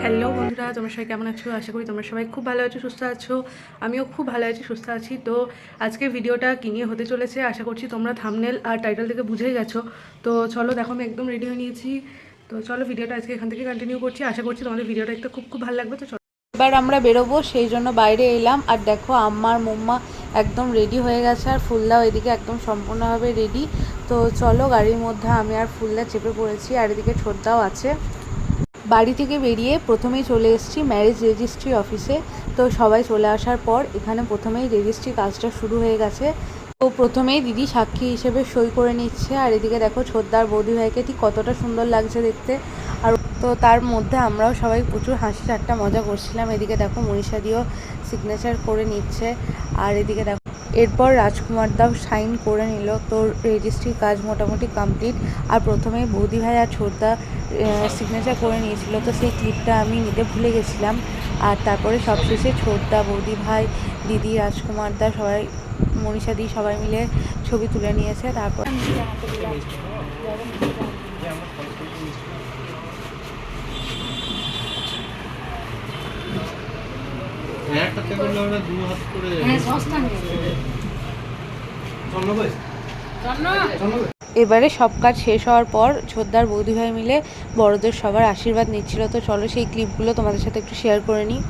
Hello বন্ধুরা, তোমরা সবাই কেমন আছো? আশা করি তোমরা সবাই খুব ভালো আছো, সুস্থ আছো। আমিও খুব ভালো আছি, সুস্থ আছি। তো আজকের ভিডিওটা কী নিয়ে হতে চলেছে আশা করছি তোমরা থাম্বনেল আর টাইটেল থেকে বুঝেই গেছো। তো চলো, দেখো আমি একদম রেডি হয়ে নিয়েছি। তো চলো ভিডিওটা আজকে এখান থেকে কন্টিনিউ করছি। আশা করছি তোমাদের ভিডিওটা দেখতে খুব খুব ভালো লাগবে। তো চলো, এবার আমরা বেরোবো, সেই জন্য বাইরে এলাম। আর দেখো আম্মার মোম্মা একদম রেডি হয়ে গেছে, আর ফুলদাও এদিকে একদম সম্পূর্ণভাবে রেডি। তো চলো, গাড়ির মধ্যে আমি আর ফুলদা চেপে পড়েছি, আর এদিকে ছোটদাও আছে। বাড়ি থেকে বেরিয়ে প্রথমেই চলে এসেছি ম্যারেজ রেজিস্ট্রি অফিসে। তো সবাই চলে আসার পর এখানে প্রথমেই রেজিস্ট্রি কাজটা শুরু হয়ে গেছে। তো প্রথমেই দিদি সাক্ষী হিসেবে সই করে নিচ্ছে, আর এদিকে দেখো ছোটদার বৌদি ভাইকে ঠিক কতটা সুন্দর লাগছে দেখতে। আর তো তার মধ্যে আমরাও সবাই প্রচুর হাসি ঠাট্টা মজা করছিলাম। এদিকে দেখো মনীষা দিও সিগনেচার করে নিচ্ছে, আর এদিকে দেখো এরপর রাজকুমার দাও সাইন করে নিল। তো রেজিস্ট্রির কাজ মোটামুটি কমপ্লিট। আর প্রথমেই বৌদি ভাই আর ছোটদা সিগনেচার করে নিয়েছিল, তো সেই ক্লিপটা আমি নিতে ভুলে গেছিলাম। আর তারপরে সবশেষে ছোটদা, বৌদি ভাই, দিদি, রাজকুমার দা সবাই, মনীষা দি সবাই মিলে ছবি তুলে নিয়েছে। তারপর এবারে সব কাজ শেষ হওয়ার পর ছোটদার বৌদি ভাই মিলে বড়দের সবার আশীর্বাদ নিচ্ছিল। তো চলো সেই ক্লিপগুলো তোমাদের সাথে একটু শেয়ার করে নিই।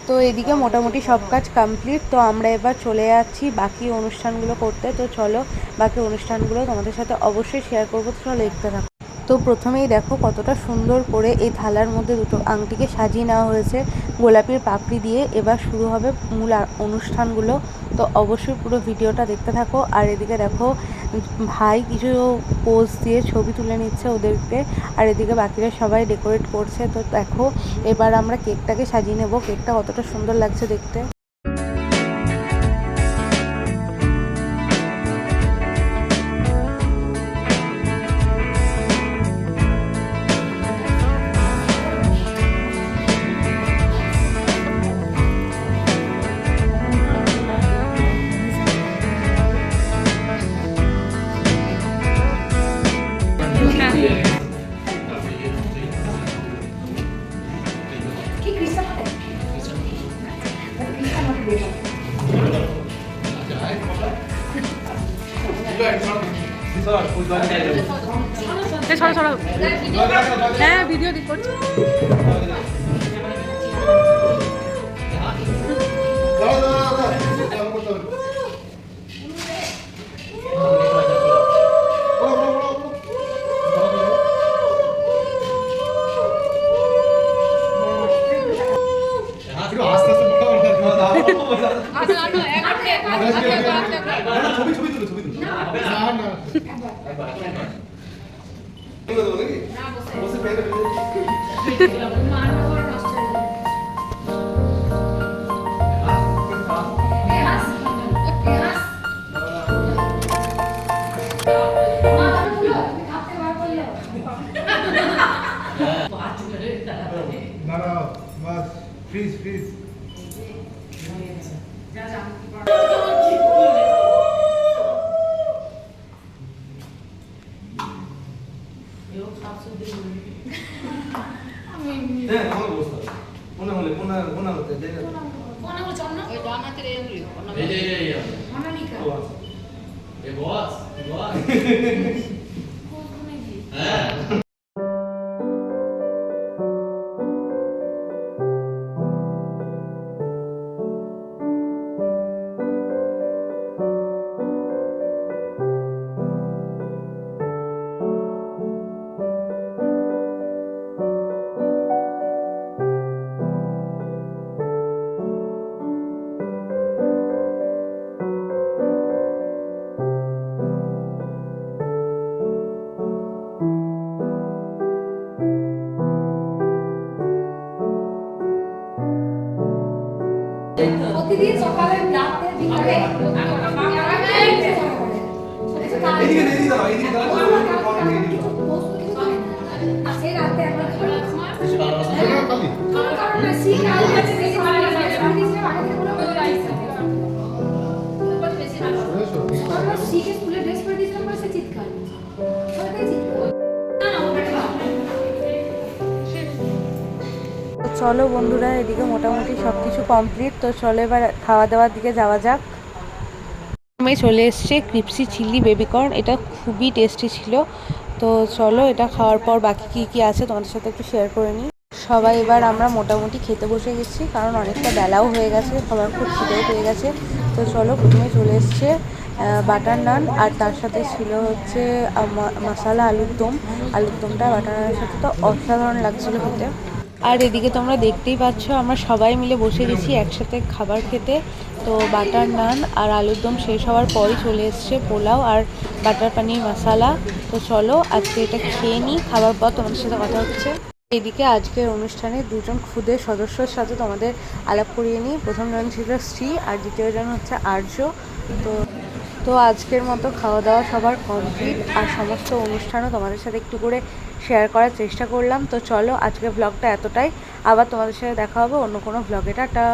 তো এদিকে মোটামুটি সব কাজ কমপ্লিট। তো আমরা এবার চলে যাচ্ছি বাকি অনুষ্ঠানগুলো করতে। তো চলো বাকি অনুষ্ঠানগুলো তোমাদের সাথে অবশ্যই শেয়ার করবো, তো চলো দেখতে থাকো। তো প্রথমেই দেখো কতটা সুন্দর করে এই থালার মধ্যে দুটো আংটিকে সাজিয়ে নেওয়া হয়েছে গোলাপির পাপড়ি দিয়ে। এবার শুরু হবে মূল অনুষ্ঠানগুলো। তো অবশ্যই পুরো ভিডিওটা দেখতে থাকো। আর এদিকে দেখো ভাই কিছু পোজ দিয়ে ছবি তুলে নিচ্ছে ওদেরকে, আর এদিকে বাকিরা সবাই ডেকোরেট করছে। তো দেখো এবার আমরা কেকটাকে সাজিয়ে নেব। কেকটা কতটা সুন্দর লাগছে দেখতে। হ্যাঁ ভিডিও করছি। Freeze, freeze. প্রতিদিন সকালে রাতে বিকালে এদিকে দাও, এদিকে দাও। চলো বন্ধুরা, এদিকে মোটামুটি সব কিছু কমপ্লিট। তো চলো এবার খাওয়া দাওয়ার দিকে যাওয়া যাক। প্রথমে চলে এসছে ক্রিপসি চিলি বেবিকর্ন, এটা খুবই টেস্টি ছিল। তো চলো এটা খাওয়ার পর বাকি কী কী আছে তোমাদের সাথে একটু শেয়ার করে নিই। সবাই এবার আমরা মোটামুটি খেতে বসে গেছি, কারণ অনেকটা বেলাও হয়ে গেছে, সবার খুব খিদেও পেয়ে গেছে। তো চলো প্রথমে চলে এসছে বাটার নান, আর তার সাথে ছিল হচ্ছে মশালা আলুর দম। আলুর দমটা বাটার নানের সাথে তো অসাধারণ লাগছিলো খেতে। আর এদিকে তোমরা দেখতেই পাচ্ছ আমরা সবাই মিলে বসে গেছি একসাথে খাবার খেতে। তো বাটার নান আর আলুর দম শেষ হওয়ার পরই চলে এসছে পোলাও আর বাটার পানির মশালা। তো চলো আজকে এটা খেয়ে নিই, খাবার পর তোমাদের সাথে কথা হচ্ছে। এদিকে আজকের অনুষ্ঠানে দুজন খুদে সদস্যর সাথে তোমাদের আলাপ করিয়ে নিই। প্রথম জন ছিল শ্রী আর দ্বিতীয় জন হচ্ছে আর্য। তো তো আজকের মতো খাওয়া দাওয়া সবার কমপ্লিট, আর সমস্ত অনুষ্ঠানও তোমাদের সাথে একটু করে শেয়ার করার চেষ্টা করলাম। তো চলো আজকের ব্লগটা এতটাই, আবার তোমাদের সাথে দেখা হবে অন্য কোনো ব্লগে। টাটা।